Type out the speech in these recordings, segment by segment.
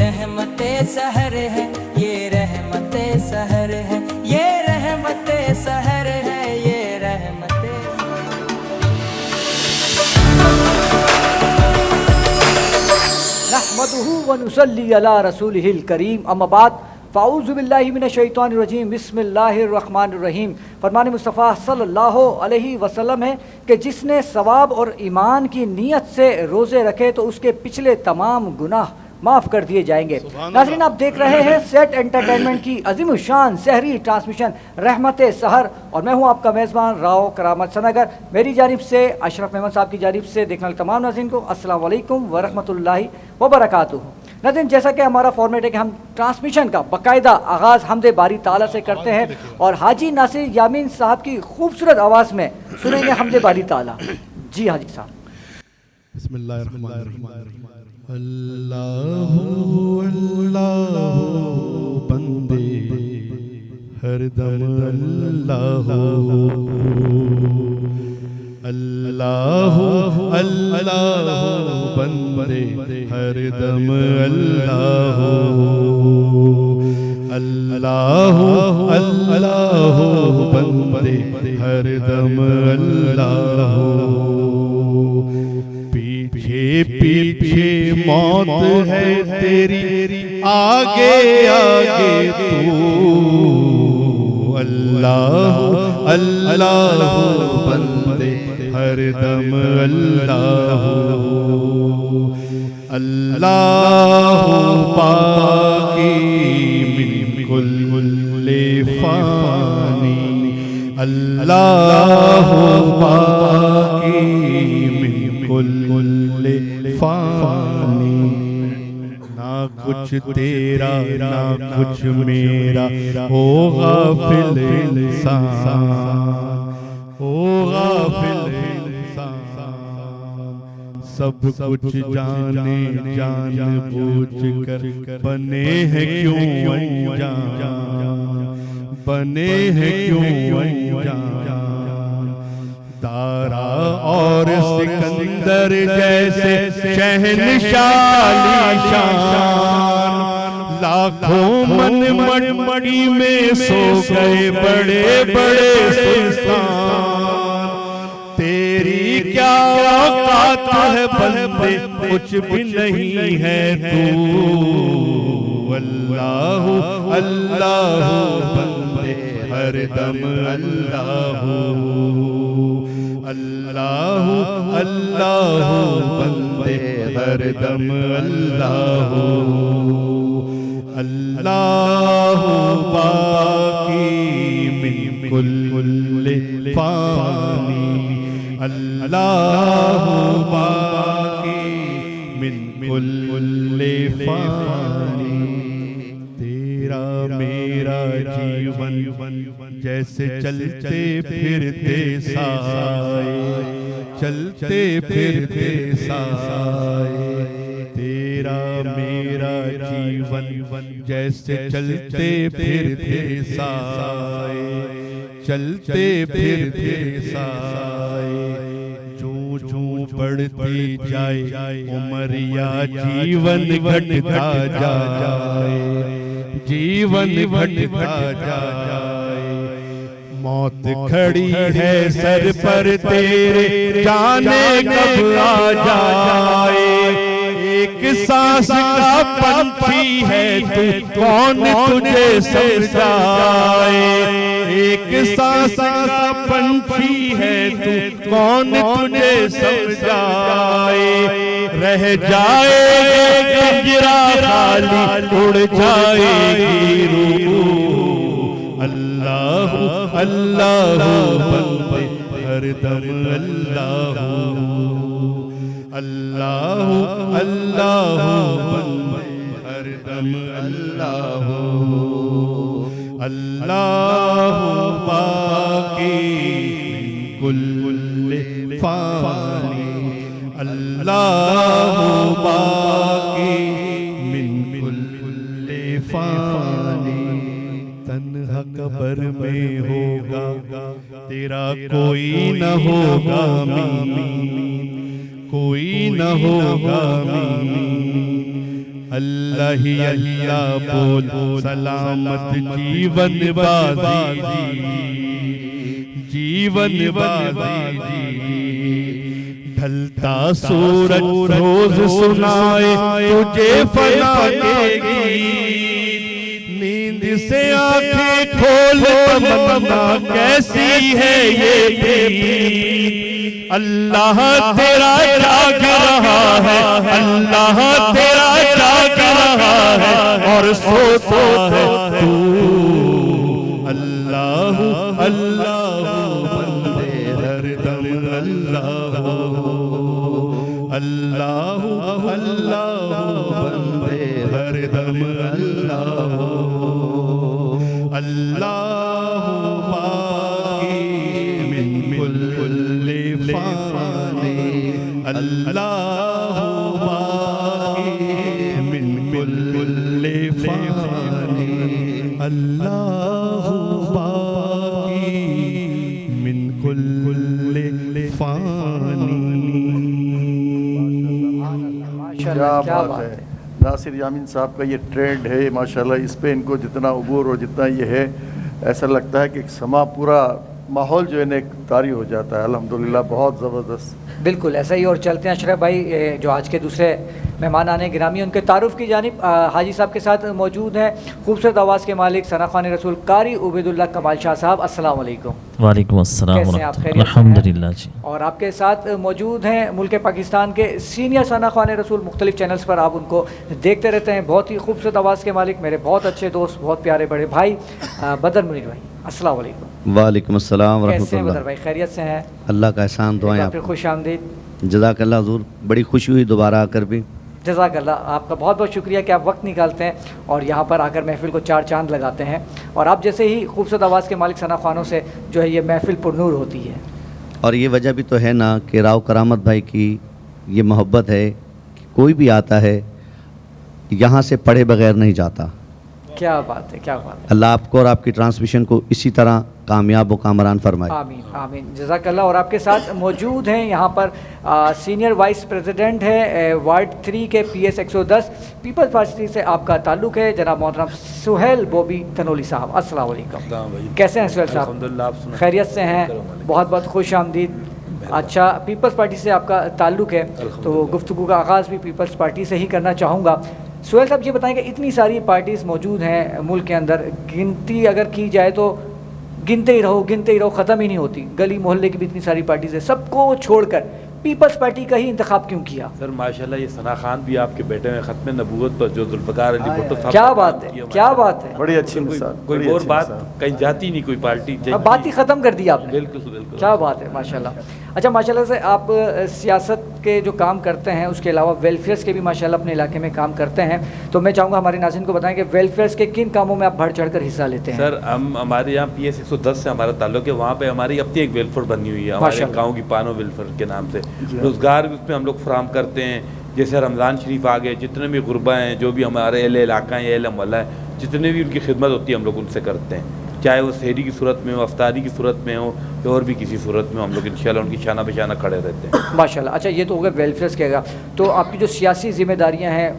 रहमते सहर है, ये रहमते सहर है, ये रहमते सहर है, ये रहमते। नहमदुहु व नुसल्ली अला रसूलिहिल करीम, अम्मा बाद, फ़ाऊज़ु बिल्लाहि मिनश शैतानिर रजीम, बिस्मिल्लाहिर रहमानिर रहीम। फरमान मुस्तफ़ा सल्लल्लाहु अलैहि वसल्लम है कि जिसने सवाब और ईमान की नीयत से रोज़े रखे तो उसके पिछले तमाम गुनाह माफ़ कर दिए जाएंगे। नाज़रीन, आप देख रहे हैं सेट एंटरटेनमेंट की अजीम शान सहरी ट्रांसमिशन रहमते सहर, और मैं हूं आपका मेज़बान राव करामत सनागर। मेरी जानिब से अशरफ मेमन साहब की जानिब से देखने वाले तमाम नाज़रीन को अस्सलाम वालेकुम व रहमतुल्लाहि व बरकातुहू। नाज़रीन, जैसा कि हमारा फॉर्मेट है कि हम ट्रांसमिशन का बाकायदा आगाज़ हमदे बारी ताला से करते हैं, और हाजी नासिर यामीन साहब की खूबसूरत आवाज़ में सुनेंगे हमदे बारी ताला। जी हाजी साहब। बिस्मिल्लाहिर्रहमानिर्रहीम। अल्लाहु अल्लाहु बंदे हरदम अल्लाहु, अल्लाहु अल्लाहु बंदे हरदम अल्लाहु, अल्लाहु अल्लाहु बंदे हरदम अल्लाहु। पीछे पीछे मौत है तेरी, आगे आगे तू, अल्लाहु अल्लाहु बंदे हरदम अल्लाहु, अल्लाहु बाकी मिन कुल्ले फानी, अल्लाहु बाकी मिन कुल्ले फानी। ना कुछ तेरा ना कुछ मेरा, ओ गाफिल इंसान, ओ गाफिल इंसान। सब कुछ जाने जान बूझ कर बने हैं क्यों अनजान, बने हैं क्यों अनजान। दारा और सिकंदर जैसे शहनशाह शान, लाखों मन मड़ी में सो गए बड़े बड़े सुल्तान। तेरी क्या औकात है बंदे, कुछ भी नहीं है तू, अल्लाहु अल्लाहु बंदे हरदम अल्लाहु, अल्लाहु अल्लाहु बंदे हरदम अल्लाहु, अल्लाहु बाकी मिन कुल्ले फानी, अल्लाहु बाकी मिन कुल्ले फानी। तेरा मेरा जीवन जैसे चलते फिरते साए, चलते फिरते साए। तेरा मेरा जीवन जैसे चलते फिरते साए, चलते फिरते साए। जूं जूं बढ़ती जाए उमरिया जीवन घटता जाए, जीवन घटता जाए। मौत खड़ी है सर पर तेरे, जाने कब आ जाए। एक सांस का पंछी है तू, कौन तुझे समझाए। एक सांस का पंछी है तू, कौन तुझे समझाए। रह जाए पिंजरा खाली, उड़ जाएगी रूह, अल्लाहु अल्लाहु बंदे हरदम अल्लाहु, अल्लाहु अल्लाहु बंदे हरदम अल्लाहु, अल्लाहु बाकी कुल्ले फानी, अल्लाहु बाकी मिन कुल्ले फानी। तन्हा कब्र में होगा तेरा कोई न होगा मीन, कोई न होगा मीन। अल्लाह ही अल्लाह बोल सलामत जीवन बाजी जीवन बाजी ढलता सूरज रोज सुनाए तुझे फना के गीत नींद से आंखें खोल तमन्ना कैसी है ये प्रीत अल्लाह तेरा जाग रहा है अल्लाह तेरा जाग रहा है और सोता है तू अल्लाह अल्लाह बंदे हरदम अल्लाह अल्लाह अल्लाह बंदे हरदम अल्लाह अल्लाह बाकी मिन कुल्ले फानी अल्लाह बाकी मिन कुल्ले फानी अल्लाह बाकी मिन कुल्ले फानी। क्या बात है। नासिर यामीन साहब का ये ट्रेंड है माशाल्लाह, इस पे इनको जितना अबूर और जितना ये है ऐसा लगता है कि समा पूरा माहौल जो है ना तारी हो जाता है। अल्हम्दुलिल्लाह बहुत ज़बरदस्त। बिल्कुल ऐसा ही। और चलते हैं अशरफ भाई, जो आज के दूसरे मेहमान आने गिरामी उनके तारुफ की जानिब हाजी साहब के साथ मौजूद हैं खूबसूरत आवाज़ के मालिक सना ख़ान रसूल कारी उबैदुल्लाह कमाल शाह साहब। अस्सलाम वालेकुम। वालेकुम अस्सलाम कैसे हैं आप? खैरियत से हैं? अल्हम्दुलिल्लाह जी। और आपके साथ मौजूद हैं मुल्क पाकिस्तान के सीनियर सना ख़ान रसूल, मुख्तलिफ चैनल्स पर आप उनको देखते रहते हैं, बहुत ही खूबसूरत आवाज़ के मालिक, मेरे बहुत अच्छे दोस्त, बहुत प्यारे बड़े भाई बदर मुनीर भाई। अस्सलाम वालेकुम। वालेकुम अस्सलाम व कैसे हैं बदर रहमतुल्लाह। भाई? खैरियत से हैं? अल्लाह का एहसान दुआएं फिर आपको। खुश आमदीद। जज़ाकल्लाह हुज़ूर, बड़ी खुशी हुई दोबारा आकर भी। जज़ाकल्लाह, आपका बहुत बहुत शुक्रिया कि आप वक्त निकालते हैं और यहाँ पर आकर महफ़िल को चार चांद लगाते हैं। और आप जैसे ही खूबसूरत आवाज़ के मालिक सना ख़ानों से जो है ये महफ़िल पुरनूर होती है। और ये वजह भी तो है ना कि राव करामत भाई की ये मोहब्बत है कि कोई भी आता है यहाँ से पढ़े बगैर नहीं जाता। क्या बात है, क्या बात है। अल्लाह आपको और आपकी ट्रांसमिशन को इसी तरह कामयाब व कामरान फरमाए। आमीन आमीन। जज़ाकल्लाह। और आपके साथ मौजूद हैं यहाँ पर सीनियर वाइस प्रेसिडेंट है वार्ड 3 के PS 110 पीपल्स पार्टी से आपका ताल्लुक़ है, जनाब मोहतरम सुहेल बॉबी तनोली साहब। अस्सलाम वालेकुम। कैसे हैं सुहेल साहब? खैरियत से हैं? बहुत बहुत खुश आमदीद। अच्छा, पीपल्स पार्टी से आपका ताल्लुक़ है तो गुफ्तगू का आगाज़ भी पीपल्स पार्टी से ही करना चाहूँगा। सुहेल साहब ये बताएं कि इतनी सारी पार्टीज़ मौजूद हैं मुल्क के अंदर, गिनती अगर की जाए तो गिनते ही रहो, ख़त्म ही नहीं होती। गली मोहल्ले की भी इतनी सारी पार्टीज़ है, सबको छोड़कर पीपल्स पार्टी का ही इंतखाब क्यों किया? सर माशाल्लाह ये सना खान भी आपके बेटे में ख़त्म नबूवत पर जो जुल्फ़िकार अली भुट्टो साहब, क्या बात है, क्या बात है। बड़ी अच्छी मिसाल, कोई बड़ी और अच्छी बात मिसाल। कहीं जाती नहीं, कोई पार्टी अब बात ही ख़त्म कर दी आपने। बिल्कुल बिल्कुल। क्या बात है, माशाल्लाह। अच्छा, माशाल्लाह से आप सियासत के जो काम करते हैं उसके अलावा वेलफेयर्स के भी माशाल्लाह अपने इलाके में काम करते हैं, तो मैं चाहूँगा हमारे नाज़रीन को बताएं कि वेलफेयर्स के किन कामों में आप बढ़ चढ़ कर हिस्सा लेते हैं? सर हम हमारे यहाँ PS 110 से हमारा ताल्लुक है, वहाँ पे हमारी अपनी एक वेलफेयर बनी हुई है हमारे माशाल्लाह। गाँव की पानो वेलफेयर के नाम से। रोज़गार भी उसमें हम लोग फराम करते हैं। जैसे रमज़ान शरीफ आ गए, जितने भी गुरबा हैं, जो भी हमारे अहले इलाका है, अहले मोहल्ला है, जितने भी उनकी खिदमत होती है हम लोग उनसे करते हैं, चाहे वो सहरी की सूरत में हो, अफ्तारी की सूरत में हो या और भी किसी सूरत में, हम लोग इंशाल्लाह उनकी शाना बशाना खड़े रहते हैं माशाल्लाह। अच्छा, ये तो हो गया वेलफेयर्स के। तो आपकी जो सियासी जिम्मेदारियाँ हैं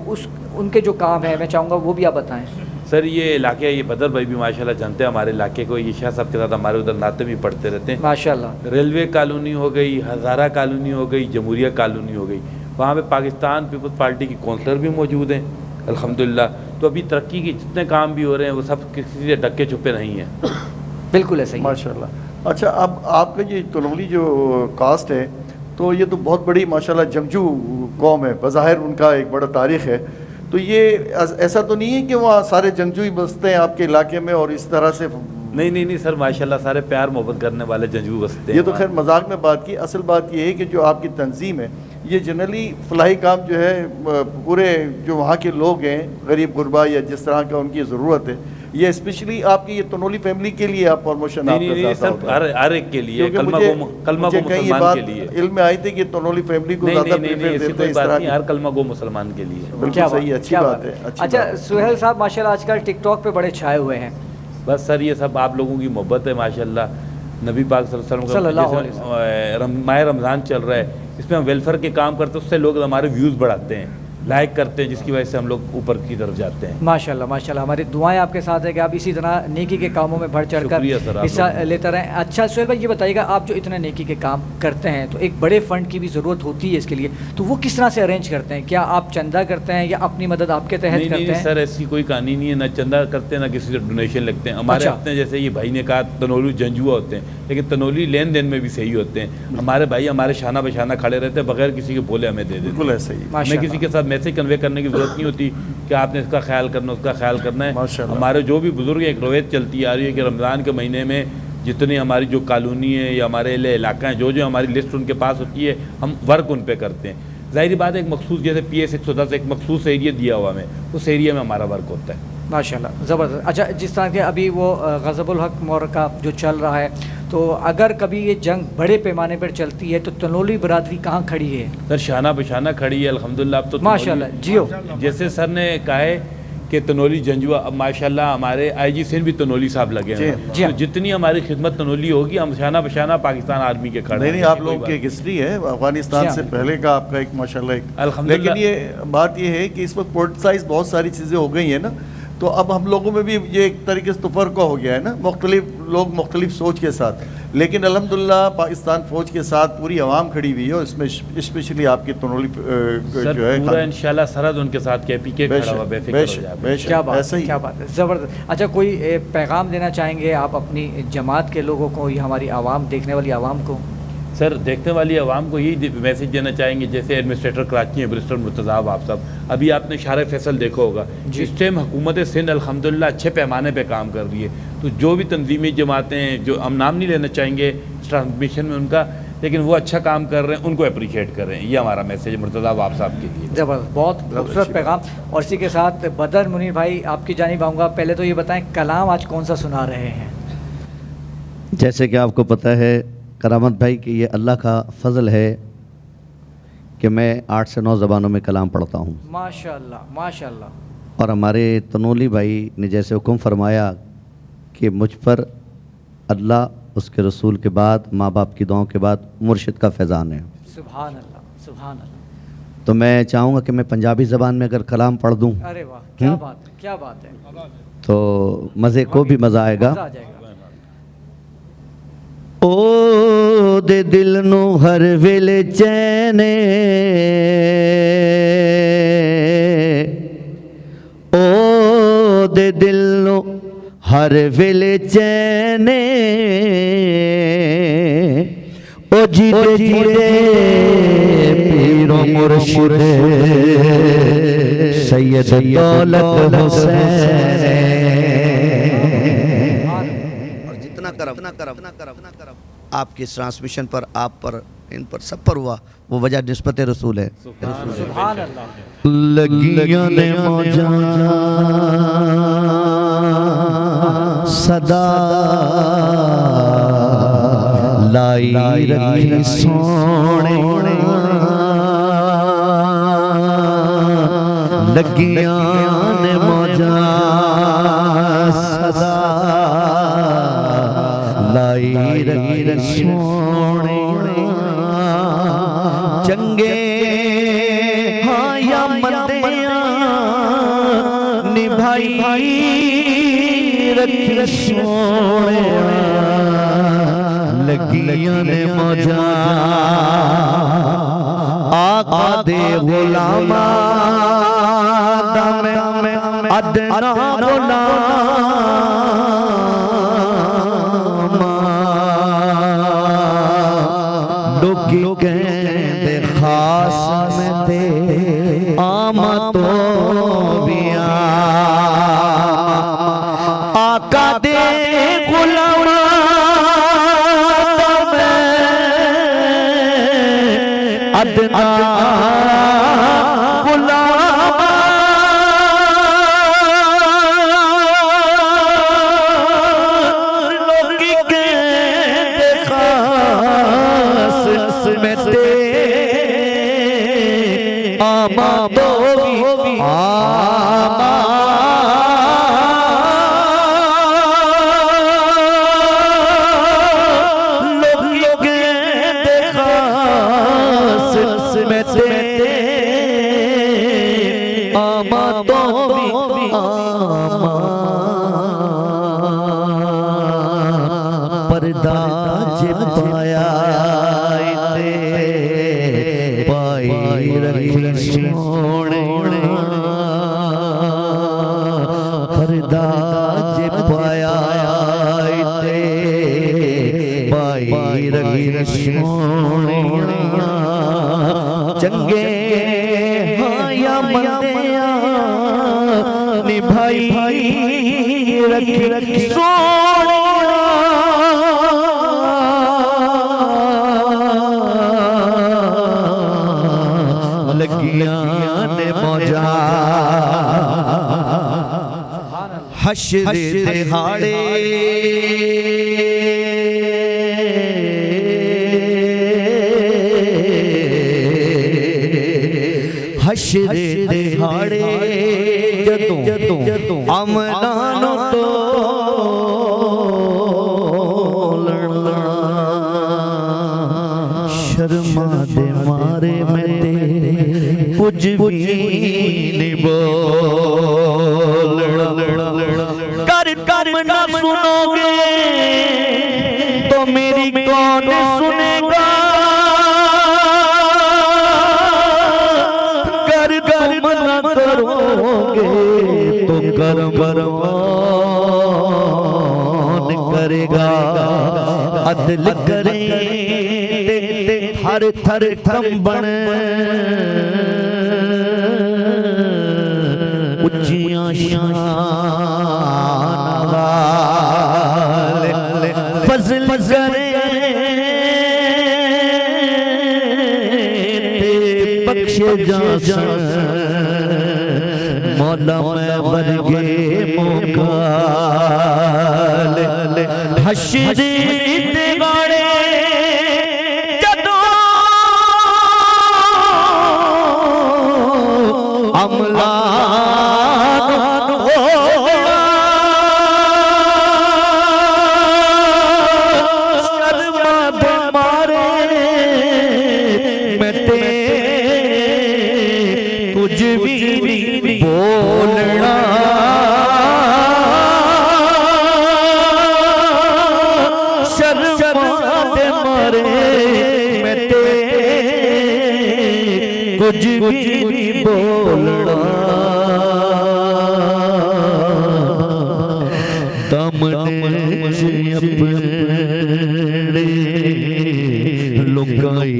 उनके जो काम हैं मैं चाहूँगा वो भी आप बताएँ। सर ये इलाके, ये बदर भाई भी माशाल्लाह जानते हैं हमारे इलाके को, ये शाह साहब के साथ हमारे उधर नाते भी पढ़ते रहते हैं। माशाल्लाह। रेलवे कॉलोनी हो गई, हज़ारा कॉलोनी हो गई, जमहूरिया कॉलोनी हो गई, वहाँ पे पाकिस्तान पीपल्स पार्टी की कौंसलर भी मौजूद हैं अल्हम्दुलिल्लाह। तो अभी तरक्की के जितने काम भी हो रहे हैं वो सब किसी से डके छुपे नहीं हैं। बिल्कुल ऐसा ही है। माशाल्लाह। अच्छा, अब आपका ये तनोली जो कास्ट है तो ये तो बहुत बड़ी माशाल्लाह जंगजू कौम है, बज़ाहिर उनका एक बड़ा तारीख़ है। तो ये ऐसा तो नहीं है कि वहाँ सारे जंगजू ही बसते हैं आपके इलाके में और इस तरह से? नहीं सर, माशाल्लाह सारे प्यार मोहब्बत करने वाले जंगजू बसते हैं। ये तो खैर मजाक में बात की, असल बात ये है कि जो आपकी तंजीम है ये जनरली फलाही काम जो है पूरे जो वहाँ के लोग हैं गरीब गुरबा या जिस तरह का उनकी ज़रूरत है, ये स्पेशली आपकी ये तनोली फैमिली के लिए आप प्रमोशन नहीं सर, हर एक के लिए, कलमा गो मुसलमान के लिए। इल्म में आई थी कि तनोली फैमिली को ज़्यादा प्रेफरेंस देते हैं इस तरह की। हर कलमा गो मुसलमान के लिए। बिल्कुल सही है, अच्छी बात है। अच्छा सुहेल साहब, माशाल्लाह आजकल टिकटॉक पे बड़े छाए हुए हैं। बस सर ये सब आप लोगों की मोहब्बत है माशाल्लाह। नबी पाक सल्लल्लाहु अलैहि वसल्लम माह रमज़ान चल रहा है, इसमें हम वेलफेयर के काम करते हैं, उससे लोग हमारे व्यूज़ बढ़ाते हैं। लायक करते हैं, जिसकी वजह से हम लोग ऊपर की तरफ जाते हैं। माशाल्लाह माशाल्लाह, हमारी दुआएं आपके साथ है कि आप इसी तरह नेकी के कामों में बढ़ शुक्रिया सर, चढ़कर आप हिस्सा लोगों लेते रहें। अच्छा सुहेल भाई, ये बताइएगा, आप जो इतने नेकी के काम करते हैं तो एक बड़े फंड की भी ज़रूरत होती है इसके लिए, तो वो किस तरह से अरेंज करते हैं? क्या आप चंदा करते हैं या अपनी मदद आपके तहत नहीं करते नहीं हैं? सर, ऐसी कोई कहानी नहीं है, ना चंदा करते हैं ना किसी से डोनेशन लगते हैं हमारे। अच्छा। अपने जैसे ये भाई ने कहा तनोली जंजुआ होते हैं, लेकिन तनोली लेन देन में भी सही होते हैं। हमारे भाई हमारे शाना बशाना खड़े रहते हैं, बगैर किसी के बोले हमें दे देते बिल्कुल ऐसा ही। हैं। हमें माशाल्लाह। किसी के साथ मैसेज कन्वे करने की ज़रूरत नहीं होती कि आपने इसका ख्याल करना, उसका ख्याल करना है। माशाल्लाह। हमारे जो भी बुजुर्ग एक रवायत चलती आ रही है कि रमज़ान के महीने में जितनी हमारी जो कॉलोनी है या हमारे इलाका है, जो हमारी लिस्ट उनके पास होती है, हम वर्क उन पे करते हैं। ज़ाहिर बात है, एक मखसूस जैसे PS 110 एक मखसूस एरिया दिया हुआ हमें, उस एरिया में हमारा वर्क होता है। माशाल्लाह, ज़बरदस्त। अच्छा, जिस तरह के अभी वो ग़ज़बुल हक़ मोर का जो चल रहा है, तो अगर कभी ये जंग बड़े पैमाने पर चलती है तो तनोली बरादरी कहाँ खड़ी है? सर शाना बशाना खड़ी है अल्हम्दुलिल्लाह। अब तो माशाल्लाह, जियो। जैसे सर ने कहा है कि तनोली जंजुआ, अब माशाल्लाह हमारे IG सिंध भी तनोली साहब लगे हैं। जी हाँ। तो जितनी हमारी खिदमत तनोली होगी, हम शाना बशाना पाकिस्तान आर्मी के खड़े नहीं हैं। नहीं, आप कोई लोगों बात की एक हिस्ट्री है अफगानिस्तान से पहले का, आपका एक माशाल्लाह एक। अल्हम्दुलिल्लाह। लेकिन ये बात ये है कि इस वक्त पोलिटिसाइज बहुत सारी चीज़ें हो गई हैं ना, तो अब हम लोगों में भी ये एक तरीके से तफरका हो गया है ना, मुख्तलिफ लोग मुख्तलिफ सोच के साथ। लेकिन अल्हम्दुलिल्लाह पाकिस्तान फ़ौज के साथ पूरी आवाम खड़ी हुई है, और इसमें स्पेशली आपकी तनोली सर जो है पूरा इंशाल्लाह सरहद उनके साथ KPK खड़ा हुआ, बेफिक्र हो जाए। बेशक क्या बात ऐसा है, ही क्या बात है, ज़बरदस्त। अच्छा, कोई पैगाम देना चाहेंगे आप अपनी जमात के लोगों को या हमारी आवाम, देखने वाली आवाम को? सर देखने वाली आवाम को यही मैसेज देना चाहेंगे, जैसे एडमिनिस्ट्रेटर कराची हैं बैरिस्टर मुर्तज़ा आप साहब, अभी आपने शार फैसल देखा होगा, इस टाइम हुकूमत सिंध अल्हम्दुलिल्लाह अच्छे पैमाने पे काम कर रही है। तो जो भी तंजीमी जमातें हैं, जो हम नाम नहीं लेना चाहेंगे ट्रांसमिशन में उनका, लेकिन वो अच्छा काम कर रहे हैं, उनको अप्रिशिएट कर रहे हैं। ये हमारा मैसेज है मुर्तज़ा आप साहब के लिए। ज़बरदस्त, बहुत खूबसूरत पैगाम। और इसी के साथ बदर मुनीर भाई, आपकी जानिब आऊँगा। पहले तो ये बताएं, कलाम आज कौन सा सुना रहे हैं? जैसे कि आपको पता है करामत भाई कि ये अल्लाह का फ़ज़ल है कि मैं 8 से 9 ज़बानों में कलाम पढ़ता हूँ। माशाल्लाह माशाल्लाह। और हमारे तनोली भाई ने जैसे हुक्म फरमाया कि मुझ पर अल्लाह, उसके रसूल के बाद, माँ बाप की दुआओं के बाद मुर्शिद का फैज़ान है। सुभान अल्लाह सुभान अल्लाह। तो मैं चाहूँगा कि मैं पंजाबी ज़बान में अगर कलाम पढ़ दूँ अरे वाह, क्या बात है, क्या बात है। तो मज़े को भी मज़ा आएगा। मज़ा आ जाएगा। ओ दे दिल नू हर वेले चैने, ओ दे दिल नू हर वेले चैने, ओ जीते जीते पीरो मुर्शिद सैयद दौलत हुसैन। और जितना करब आपकी इस ट्रांसमिशन पर, आप पर, इन पर, सब पर हुआ, वो वजह निस्बत रसूल है। सुभान अल्लाह। लगियां ने मौजा सदा लाई रखी सोने, लगियां ने मौजा सदा लाई रखी सोने, चंगे हाँ या मंदियां निभाई रखी सोने, लगियां ने मौजा आका दे गुलामा दम अदना लोगी कहते खास में ते आमा तो बिया, आका दे गुलामा अदना आमा पर्दा जे पाया पाई रखी सोने पर्दा जे पाया पाई रखी सोने चंगे हाँ या बंदिया निभाई रखी सोने लगियां ने मौजा हश्र दिहाड़े हश्र दिहाड़े जदों अमलानो तो शर्मा दे मारे मैं कुछ भी नहीं बोल कर ना सुनोगे तो मेरी कौन सुनेगा कर ना करोगे तो करम करेगा अदल करे हर थर कंबन उच्चियां शान वाले फजल करे बख्शे जा मौला मैं वर्गे मोकाल हश्र दिवाड़े अमला शर्मा दे मारे मैं कुछ भी बोलना शर्मा दे मारे मैं कुछ भी बोलना दमने अपने लुकाई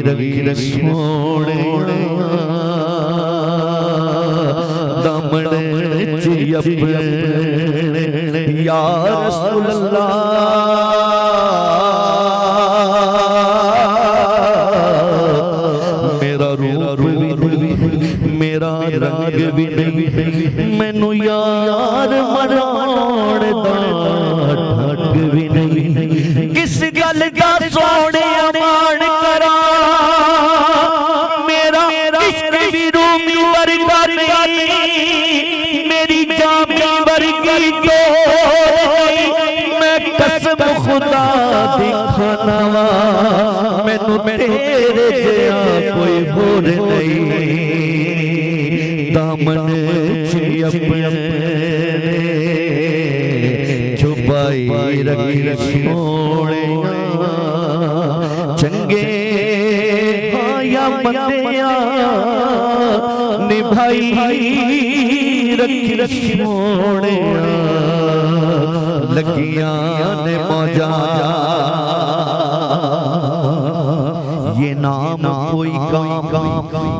रखी सोने दमने अपने या रसूल अल्लाह मेरा रूप मेरा रंग भी नहीं मैनू यार मराण दा ढंग भी नहीं किस गल दा सोने अमान करा मेरा इश्क भी रूमी वर्गा नहीं मेरी जामी वर्गी तो मैं कसम खुदा दी खाना मैनू तेरे जिहा कोई होर नहीं दामन अपने छुपाई रखी सोने चंगे या बंदिया निभाई रखी सोने लगियां ने मौजा ये नाम कोई काम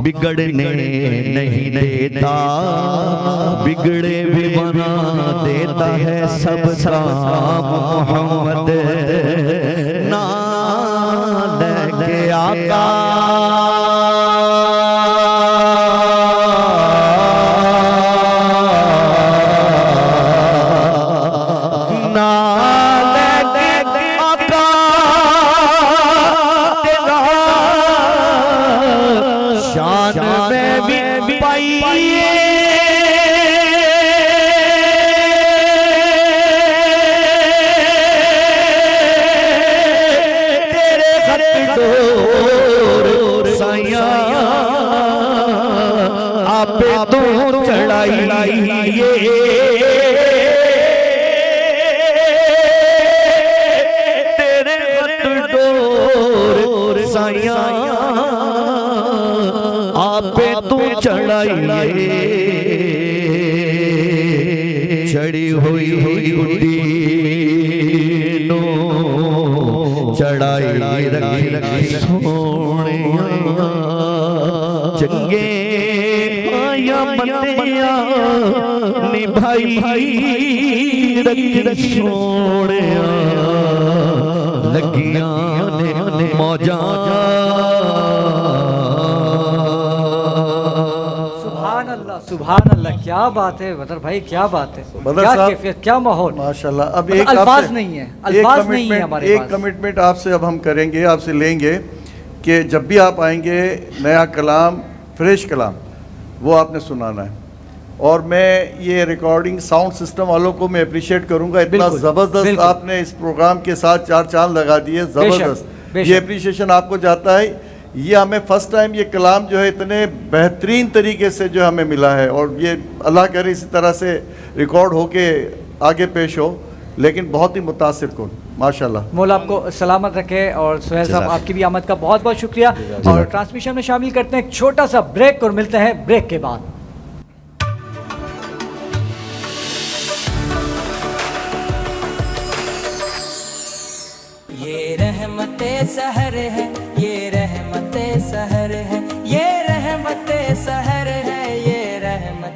बिगड़ने नहीं देता बिगड़े भी बना देता है सब काम मोहम्मद नाम लेके आका तेरे खत डोर साया आपे तू चढ़ाई चढ़ी हुई गुड्डी नो चढ़ाई रखी सोने चंगे आया बंदिया निभाई रखी सोने लगिया ने मौजा सुभान अल्लाह, क्या बात है बदर भाई, क्या बात है, बदर क्या साहब, कैफियत, क्या माहौल माशाल्लाह। अब मतलब एक अल्फाज आपसे- नहीं है, अल्फाज नहीं है हमारे एक पास। कमिटमेंट आपसे अब हम करेंगे, आपसे लेंगे कि जब भी आप आएंगे नया कलाम, फ्रेश कलाम वो आपने सुनाना है। और मैं ये रिकॉर्डिंग साउंड सिस्टम वालों को मैं अप्रिशिएट करूंगा, इतना बिल्कुल, ज़बरदस्त बिल्कुल। आपने इस प्रोग्राम के साथ चार चांद लगा दिए, ज़बरदस्त। बेशक। ये अप्रिशिएशन आपको जाता है। ये हमें फ़र्स्ट टाइम ये कलाम जो है इतने बेहतरीन तरीके से जो हमें मिला है, और ये अल्लाह करे इसी तरह से रिकॉर्ड होके आगे पेश हो, लेकिन बहुत ही मुतासिर कुन, माशाल्लाह। मौला आपको सलामत रखे। और सुहेल साहब, आपकी भी आमद का बहुत बहुत शुक्रिया। और ट्रांसमिशन में शामिल करते हैं एक छोटा सा ब्रेक और मिलते हैं ब्रेक के बाद। ये रहमते सहर है, ये रहमते सहर है, ये रहमते सहर